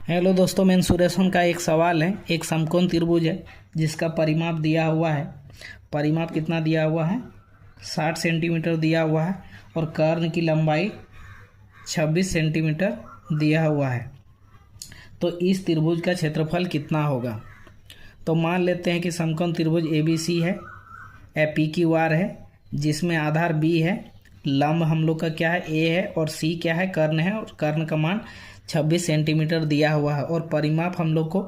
Hello दोस्तों, mensuration का एक सवाल है। एक समकोण त्रिभुज है जिसका परिमाप दिया हुआ है। परिमाप कितना दिया हुआ है? 60 सेंटीमीटर दिया हुआ है और कर्ण की लंबाई 26 सेंटीमीटर दिया हुआ है। तो इस त्रिभुज का क्षेत्रफल कितना होगा? तो मान लेते हैं कि समकोण त्रिभुज ABC है, PQR है, जिसमें आधार B है, लंब हम लोग का क्या है A है और C क्या है? कर्ण है, और कर्ण का मान 26 सेंटीमीटर दिया हुआ है और परिमाप हम लोग को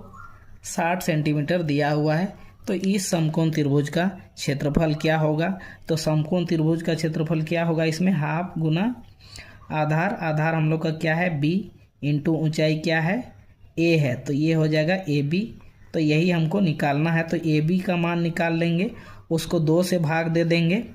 60 सेंटीमीटर दिया हुआ है। तो इस समकोण त्रिभुज का क्षेत्रफल क्या होगा? तो समकोण त्रिभुज का क्षेत्रफल क्या होगा? इसमें हाफ गुना आधार, आधार हम लोग का क्या है? B इंटू ऊंचाई क्या है? A है, तो ये हो जाएगा AB। तो यही हमको निकालना है। तो AB का मान निकाल लेंगे, उसको 2 से भाग दे देंगे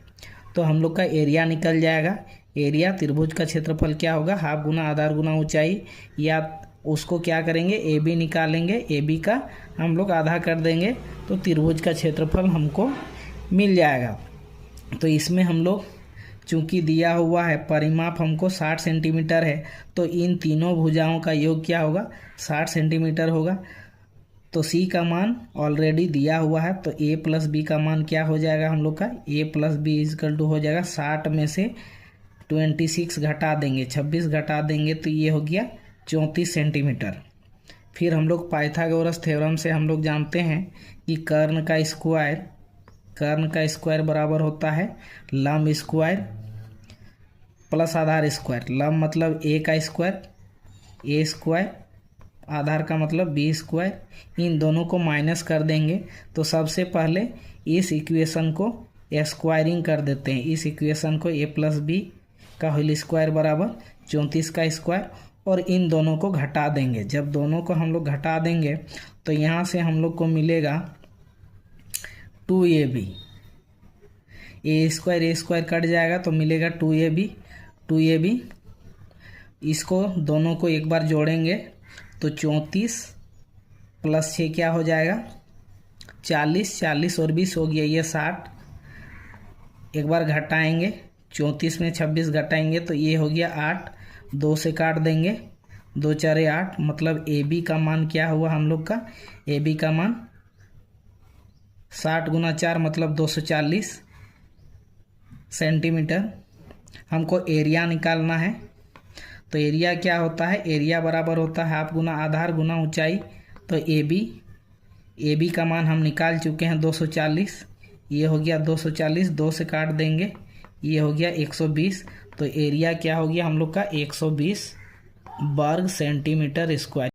तो हम लोग का एरिया निकल जाएगा। एरिया त्रिभुज का क्षेत्रफल क्या होगा? हाफ गुना आधार गुना ऊंचाई, या उसको क्या करेंगे? AB निकालेंगे, AB का हम लोग आधा कर देंगे तो त्रिभुज का क्षेत्रफल हमको मिल जाएगा। तो इसमें हम लोग चूंकि दिया हुआ है परिमाप हमको 60 सेंटीमीटर है, तो इन तीनों भुजाओं का योग क्या होगा? 60 सेंटीमीटर होगा। तो C का मान ऑलरेडी दिया हुआ है, तो A प्लस B का मान क्या हो जाएगा हम लोग का? A plus B is equal to हो जाएगा 60 में से 26 घटा देंगे, 26 घटा देंगे तो ये हो गया 34 सेंटीमीटर। फिर हम लोग पाइथागोरस थ्योरम से हम लोग जानते हैं कि कर्ण का स्क्वायर बराबर होता है लंब स्क्वायर प्लस आधार स्क्वायर। लंब मतलब A का स्क्वायर, A स्क्वायर, आधार का मतलब B स्क्वायर। इन दोनों को माइनस कर देंगे तो सबसे पहले इस इक्वेशन को स्क्वायरिंग कर देते हैं। इस इक्वेशन को A प्लस B का होल स्क्वायर बराबर 34 का स्क्वायर, और इन दोनों को घटा देंगे। जब दोनों को हम लोग घटा देंगे तो यहाँ से हम लोग को मिलेगा 2AB। A स्क्वायर कट जाएगा तो मिलेगा 2AB। इसको दोनों को एक बार जोड़ेंगे तो 34 प्लस 6 क्या हो जाएगा? 40 और 20 हो गया ये 60। एक बार घटाएंगे, 34 में 26 घटाएंगे तो ये हो गया 8। 2 से काट देंगे, 2 4 8, मतलब AB का मान क्या हुआ हम लोग का? AB का मान 60 गुना 4 मतलब 240 सेंटीमीटर। हमको एरिया निकालना है। तो एरिया क्या होता है? एरिया बराबर होता है हाफ गुना आधार गुना ऊंचाई। तो AB का मान हम निकाल चुके हैं 240। ये हो गया 240, 2 से काट देंगे, ये हो गया 120। तो एरिया क्या हो गया हम लोग का? 120 वर्ग सेंटीमीटर स्क्वायर।